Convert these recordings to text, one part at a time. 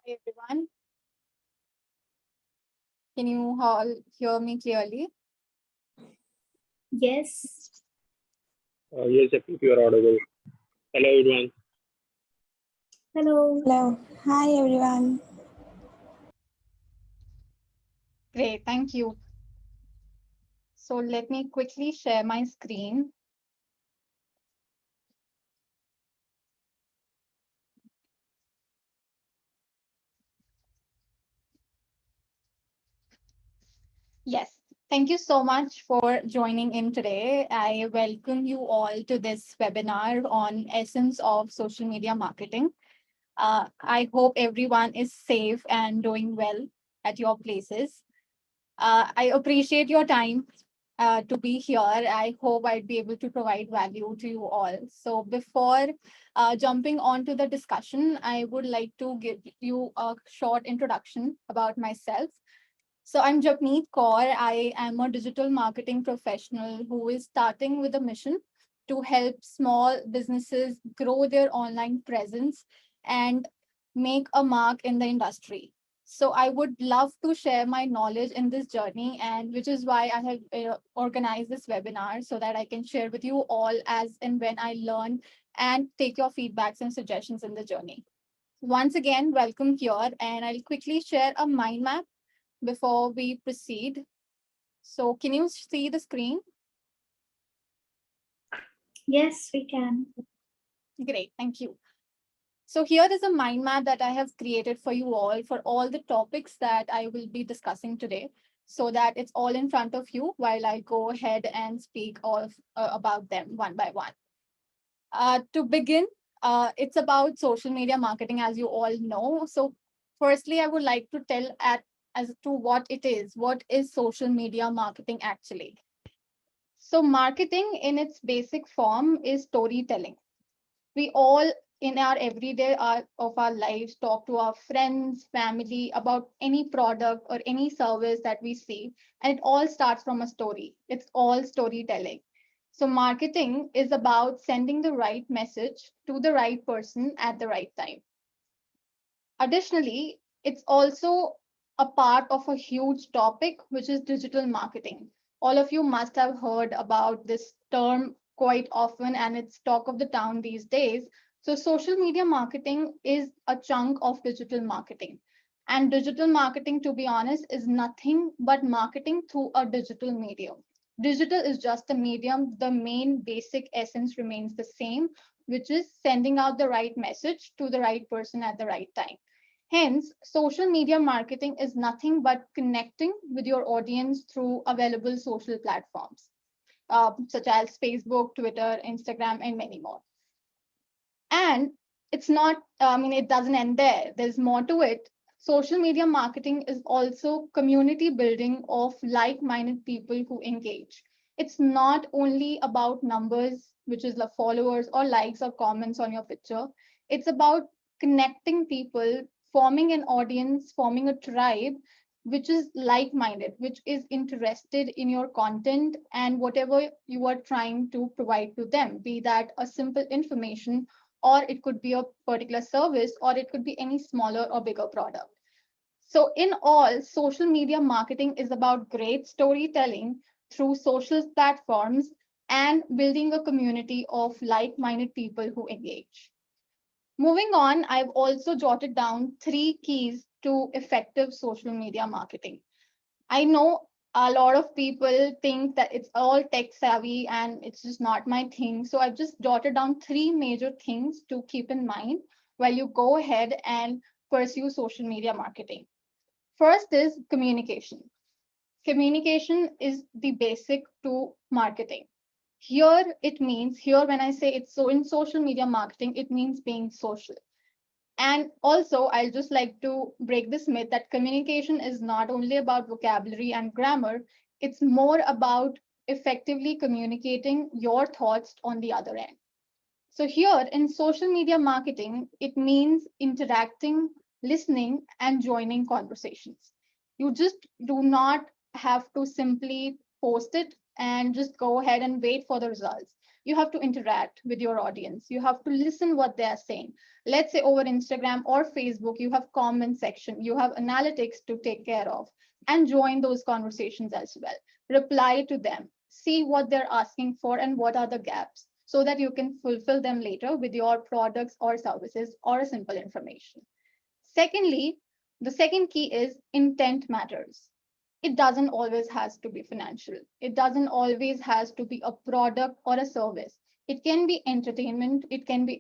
Hi everyone. Can you all hear me clearly? Yes. Yes, I think you are audible. Hello, everyone. Hello. Hello. Hi everyone. Great, thank you. So let me quickly share my screen. Yes, thank you so much for joining in today. I welcome you all to this webinar on essence of social media marketing. I hope everyone is safe and doing well at your places. I appreciate your time to be here. I hope I'd be able to provide value to you all. So, before jumping on to the discussion, I would like to give you a short introduction about myself. So, I'm Japneet Kaur. I am a digital marketing professional who is starting with a mission to help small businesses grow their online presence and make a mark in the industry. So I would love to share my knowledge in this journey, and which is why I have organized this webinar so that I can share with you all as and when I learn and take your feedbacks and suggestions in the journey. Once again, welcome here, and I'll quickly share a mind map before we proceed. So can you see the screen? Yes, we can. Great, thank you. So here is a mind map that I have created for you all for all the topics that I will be discussing today, so that it's all in front of you while I go ahead and speak about them one by one. To begin, it's about social media marketing, as you all know. So firstly, I would like to tell as to what it is. What is social media marketing actually? So marketing in its basic form is storytelling. We all in our everyday of our lives talk to our friends, family about any product or any service that we see, and it all starts from a story. It's all storytelling. So marketing is about sending the right message to the right person at the right time. Additionally, it's also a part of a huge topic, which is digital marketing. All of you must have heard about this term quite often, and it's talk of the town these days. So, social media marketing is a chunk of digital marketing. And digital marketing, to be honest, is nothing but marketing through a digital medium. Digital is just a medium, the main basic essence remains the same, which is sending out the right message to the right person at the right time. Hence, social media marketing is nothing but connecting with your audience through available social platforms, such as Facebook, Twitter, Instagram, and many more. And it's not, it doesn't end there. There's more to it. Social media marketing is also community building of like minded people who engage. It's not only about numbers, which is the followers or likes or comments on your picture. It's about connecting people, forming an audience, forming a tribe, which is like minded, which is interested in your content and whatever you are trying to provide to them, be that a simple information, or it could be a particular service, or it could be any smaller or bigger product. So, in all, social media marketing is about great storytelling through social platforms and building a community of like minded people who engage. Moving on, I've also jotted down three keys to effective social media marketing. I know a lot of people think that it's all tech savvy and it's just not my thing. So I've just jotted down three major things to keep in mind while you go ahead and pursue social media marketing. First is communication. Communication is the basic to marketing. Here, when I say it's so in social media marketing, it means being social. And also, I'll just like to break this myth that communication is not only about vocabulary and grammar, it's more about effectively communicating your thoughts on the other end. So, here in social media marketing, it means interacting, listening, and joining conversations. You just do not have to simply post it and just go ahead and wait for the results. You have to interact with your audience. You have to listen what they are saying. Let's say over Instagram or Facebook, you have comment section, you have analytics to take care of, and join those conversations as well. Reply to them, see what they're asking for and what are the gaps so that you can fulfill them later with your products or services or a simple information. Secondly, the second key is intent matters. It doesn't always has to be financial. It doesn't always has to be a product or a service. It can be entertainment, it can be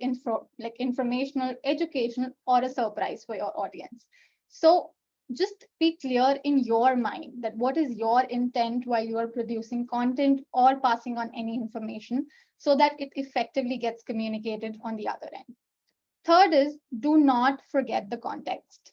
informational, educational, or a surprise for your audience. So just be clear in your mind that what is your intent while you are producing content or passing on any information so that it effectively gets communicated on the other end. Third is do not forget the context.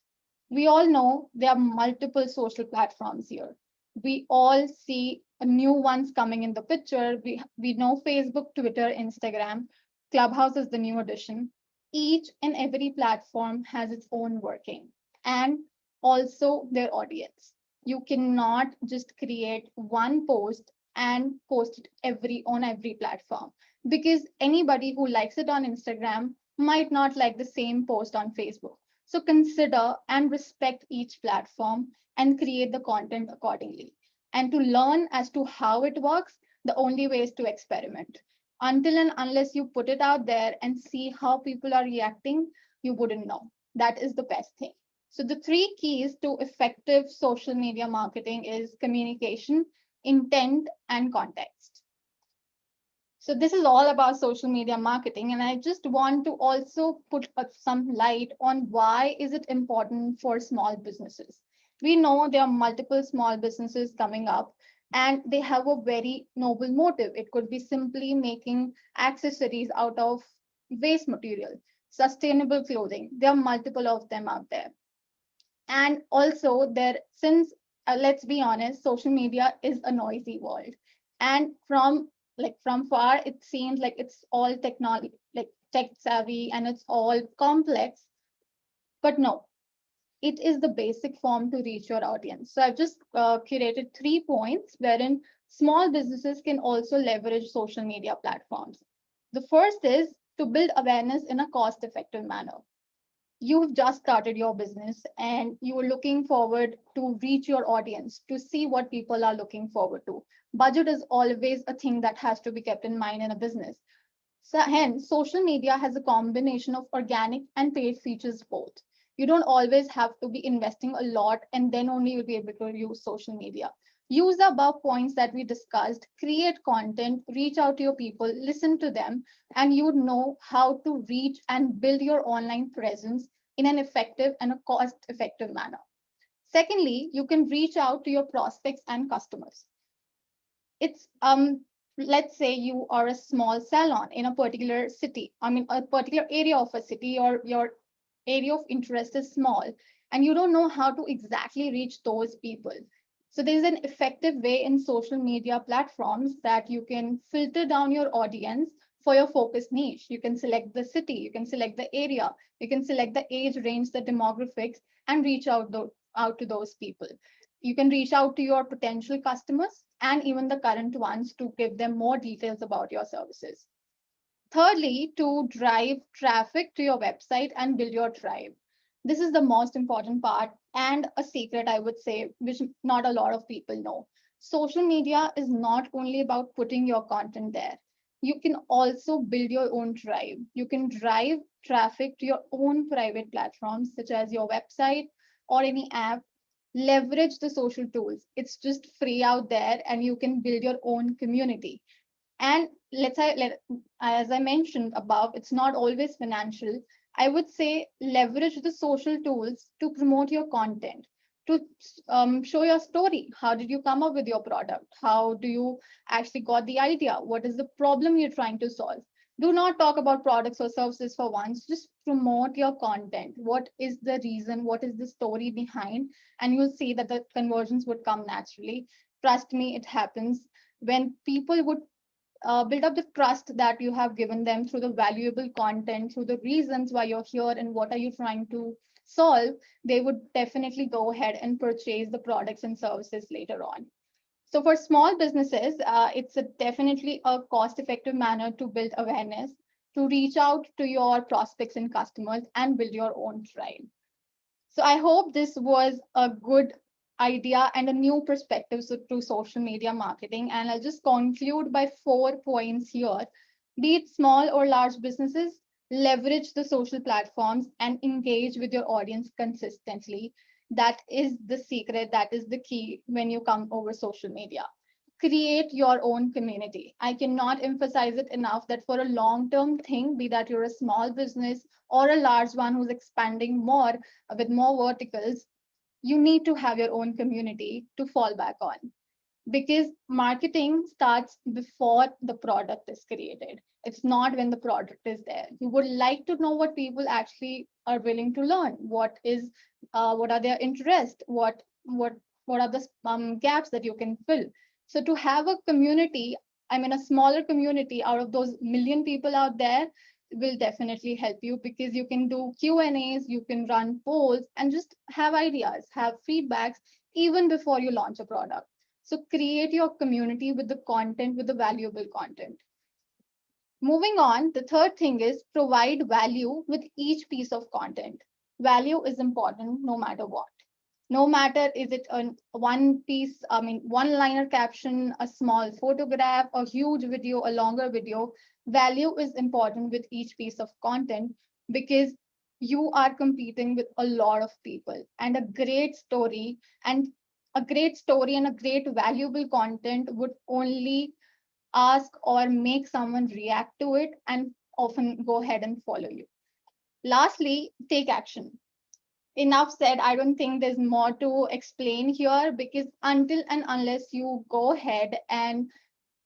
We all know there are multiple social platforms here. We all see new ones coming in the picture. We know Facebook, Twitter, Instagram, Clubhouse is the new addition. Each and every platform has its own working and also their audience. You cannot just create one post and post it on every platform because anybody who likes it on Instagram might not like the same post on Facebook. So consider and respect each platform and create the content accordingly. And to learn as to how it works, the only way is to experiment. Until and unless you put it out there and see how people are reacting, you wouldn't know. That is the best thing. So the three keys to effective social media marketing is communication, intent, and context. So this is all about social media marketing, and I just want to also put some light on why is it important for small businesses. We know there are multiple small businesses coming up and they have a very noble motive. It could be simply making accessories out of waste material, sustainable clothing. There are multiple of them out there. And also there, since let's be honest, social media is a noisy world. And from far, it seems like it's all technology, like tech savvy, and it's all complex. But no, it is the basic form to reach your audience. So I've just curated 3 points wherein small businesses can also leverage social media platforms. The first is to build awareness in a cost-effective manner. You've just started your business and you are looking forward to reach your audience, to see what people are looking forward to. Budget is always a thing that has to be kept in mind in a business. So hence, social media has a combination of organic and paid features both. You don't always have to be investing a lot and then only you'll be able to use social media. Use the above points that we discussed, create content, reach out to your people, listen to them, and you know how to reach and build your online presence in an effective and a cost-effective manner. Secondly, you can reach out to your prospects and customers. It's let's say you are a small salon in a particular city, a particular area of a city, or your area of interest is small and you don't know how to exactly reach those people. So there's an effective way in social media platforms that you can filter down your audience for your focus niche. You can select the city, you can select the area, you can select the age range, the demographics, and reach out to those people. You can reach out to your potential customers and even the current ones to give them more details about your services. Thirdly, to drive traffic to your website and build your tribe. This is the most important part and a secret, I would say, which not a lot of people know. Social media is not only about putting your content there. You can also build your own tribe. You can drive traffic to your own private platforms, such as your website or any app. Leverage the social tools. It's just free out there and you can build your own community. And as I mentioned above, it's not always financial. I would say leverage the social tools to promote your content, to show your story. How did you come up with your product? How do you actually got the idea? What is the problem you're trying to solve? Do not talk about products or services for once. Just promote your content. What is the reason? What is the story behind? And you'll see that the conversions would come naturally. Trust me, it happens. When people would build up the trust that you have given them through the valuable content, through the reasons why you're here and what are you trying to solve, they would definitely go ahead and purchase the products and services later on. So for small businesses, it's definitely a cost-effective manner to build awareness, to reach out to your prospects and customers and build your own tribe. So I hope this was a good idea and a new perspective to social media marketing. And I'll just conclude by 4 points here. Be it small or large businesses, leverage the social platforms and engage with your audience consistently. That is the secret. That is the key when you come over social media. Create your own community. I cannot emphasize it enough that for a long term thing, be that you're a small business or a large one who's expanding more with more verticals, you need to have your own community to fall back on, because marketing starts before the product is created. It's not when the product is there. You would like to know what people actually are willing to learn. What are their interests? What are the gaps that you can fill? So to have a community, I mean a smaller community out of those million people out there, will definitely help you, because you can do Q&As, you can run polls and just have ideas, have feedbacks even before you launch a product. So create your community with the content, with the valuable content. Moving on, the third thing is provide value with each piece of content. Value is important no matter what. No matter is it a one piece, I mean, one liner caption, a small photograph, a huge video, a longer video, value is important with each piece of content, because you are competing with a lot of people, and and a great story and a great valuable content would only ask or make someone react to it and often go ahead and follow you. Lastly, take action. Enough said. I don't think there's more to explain here, because until and unless you go ahead and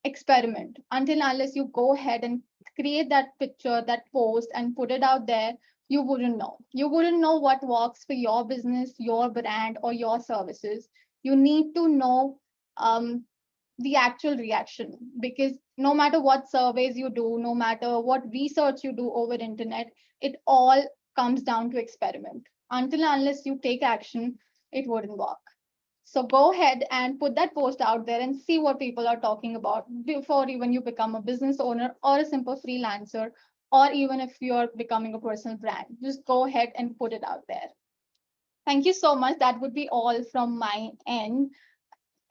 experiment, until unless you go ahead and create that picture, that post, and put it out there, you wouldn't know. You wouldn't know what works for your business, your brand, or your services. You need to know the actual reaction, because no matter what surveys you do, no matter what research you do over internet, it all comes down to experiment. Until unless you take action, it wouldn't work. So go ahead and put that post out there and see what people are talking about before even you become a business owner or a simple freelancer, or even if you're becoming a personal brand. Just go ahead and put it out there. Thank you so much. That would be all from my end.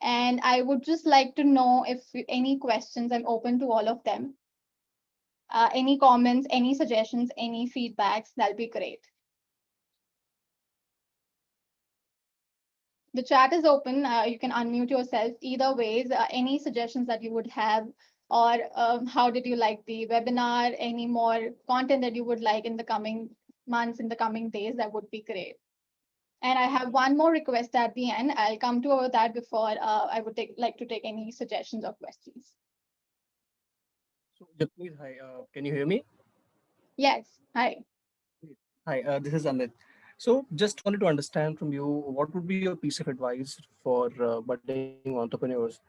And I would just like to know if any questions. I'm open to all of them. Any comments, any suggestions, any feedbacks, that'll be great. The chat is open. You can unmute yourself. Either ways, any suggestions that you would have, or how did you like the webinar? Any more content that you would like in the coming months, in the coming days, that would be great. And I have one more request at the end. I'll come to that before I would like to take any suggestions or questions. So, Japneet, hi. Can you hear me? Yes. Hi. Hi, this is Amit. So, just wanted to understand from you, what would be your piece of advice for budding entrepreneurs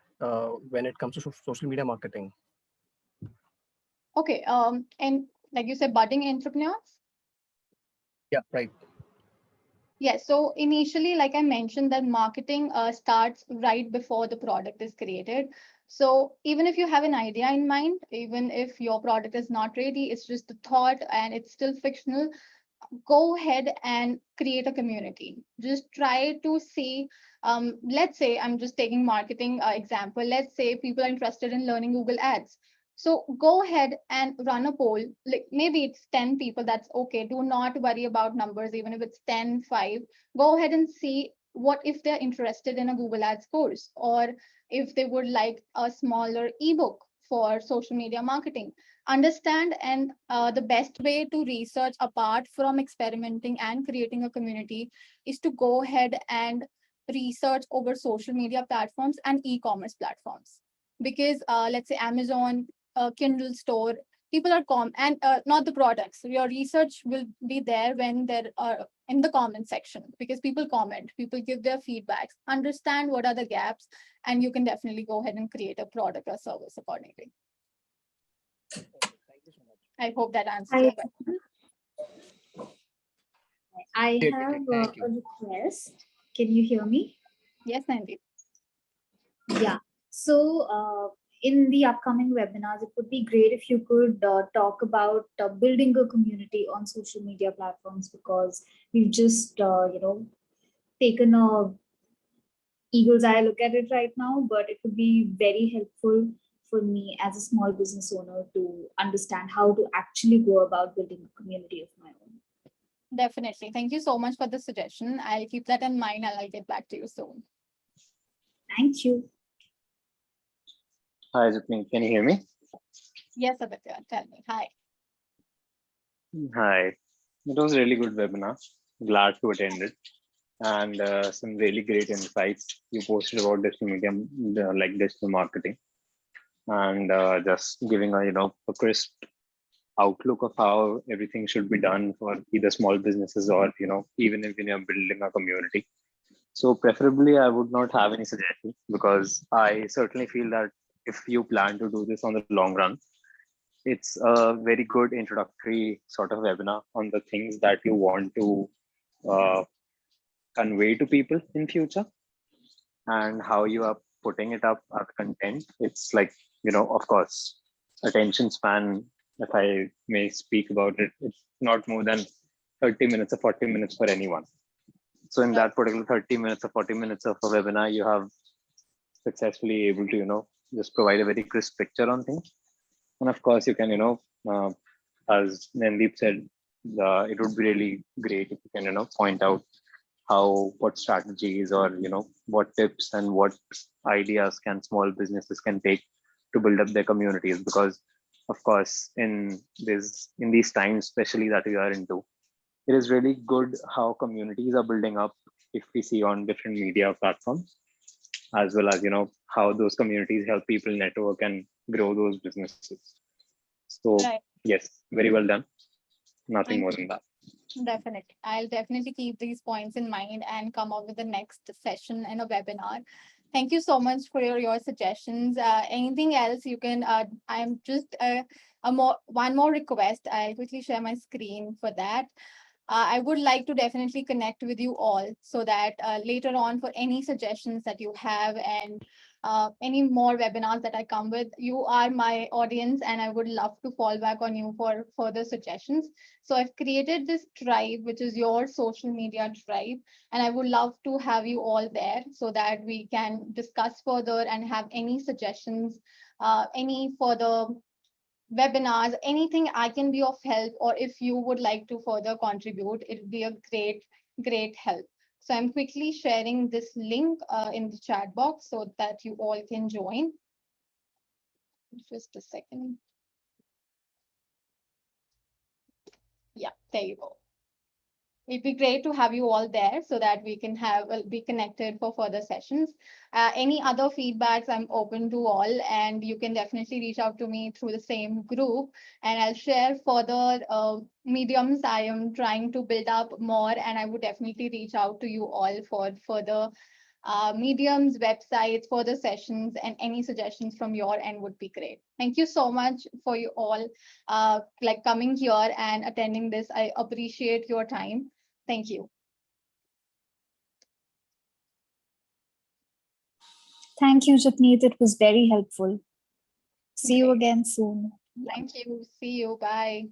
when it comes to social media marketing? Okay. And like you said, budding entrepreneurs. Yeah, right. Yes. So initially, like I mentioned, that marketing starts right before the product is created. So even if you have an idea in mind, even if your product is not ready, it's just a thought and it's still fictional, go ahead and create a community. Just try to see, let's say I'm just taking marketing example. Let's say people are interested in learning Google Ads. So go ahead and run a poll. Like maybe it's 10 people, that's okay. Do not worry about numbers, even if it's 10, 5. Go ahead and see what if they're interested in a Google Ads course, or if they would like a smaller ebook for social media marketing. Understand, and the best way to research apart from experimenting and creating a community is to go ahead and research over social media platforms and e-commerce platforms, because let's say Amazon, Kindle store, people are and not the products. Your research will be there when they're in the comment section, because people comment, people give their feedbacks. Understand what are the gaps, and you can definitely go ahead and create a product or service accordingly. Thank you so much. I hope that answers your question. I Great, have thank a you. request. Can you hear me? Yes, Nandi. Yeah. So, in the upcoming webinars, it would be great if you could talk about building a community on social media platforms, because we've just, taken a eagle's eye look at it right now, but it would be very helpful for me as a small business owner to understand how to actually go about building a community of my own. Definitely. Thank you so much for the suggestion. I'll keep that in mind and I'll get back to you soon. Thank you. Hi, Japneet. Can you hear me? Yes, Aditya, tell me. Hi. Hi. It was a really good webinar. Glad to attend it. And some really great insights you posted about digital media, like digital marketing, and just giving a crisp outlook of how everything should be done for either small businesses or even if you're building a community. So preferably, I would not have any suggestions, because I certainly feel that if you plan to do this on the long run, it's a very good introductory sort of webinar on the things that you want to uh, convey to people in future, and how you are putting it up as content. It's like, of course, attention span, if I may speak about it, it's not more than 30 minutes or 40 minutes for anyone. So in that particular 30 minutes or 40 minutes of a webinar, you have successfully able to, just provide a very crisp picture on things. And of course, you can, as Nandeep said, it would be really great if you can, point out what strategies or, what tips and what ideas can small businesses can take to build up their communities. Because of course, in these times, especially that we are into, it is really good how communities are building up if we see on different media platforms, as well as, how those communities help people network and grow those businesses. So Right. yes, very well done. Nothing Thank more you. than that. Definitely. I'll definitely keep these points in mind and come up with the next session in a webinar. Thank you so much for your suggestions. Anything else you can, I'm just one more request. I'll quickly share my screen for that. I would like to definitely connect with you all so that later on, for any suggestions that you have and any more webinars that I come with, you are my audience and I would love to fall back on you for further suggestions. So I've created this tribe, which is your social media tribe, and I would love to have you all there so that we can discuss further and have any suggestions, any further webinars, anything I can be of help, or if you would like to further contribute, it would be a great help. So I'm quickly sharing this link in the chat box so that you all can join. Just a second. Yeah, there you go. It'd be great to have you all there so that we can be connected for further sessions. Any other feedbacks, I'm open to all, and you can definitely reach out to me through the same group, and I'll share further mediums I am trying to build up more, and I would definitely reach out to you all for further mediums, websites, further sessions, and any suggestions from your end would be great. Thank you so much for you all like coming here and attending this. I appreciate your time. Thank you. Thank you, Japneet. It was very helpful. See you Great. again soon. Thank you. See you. Bye.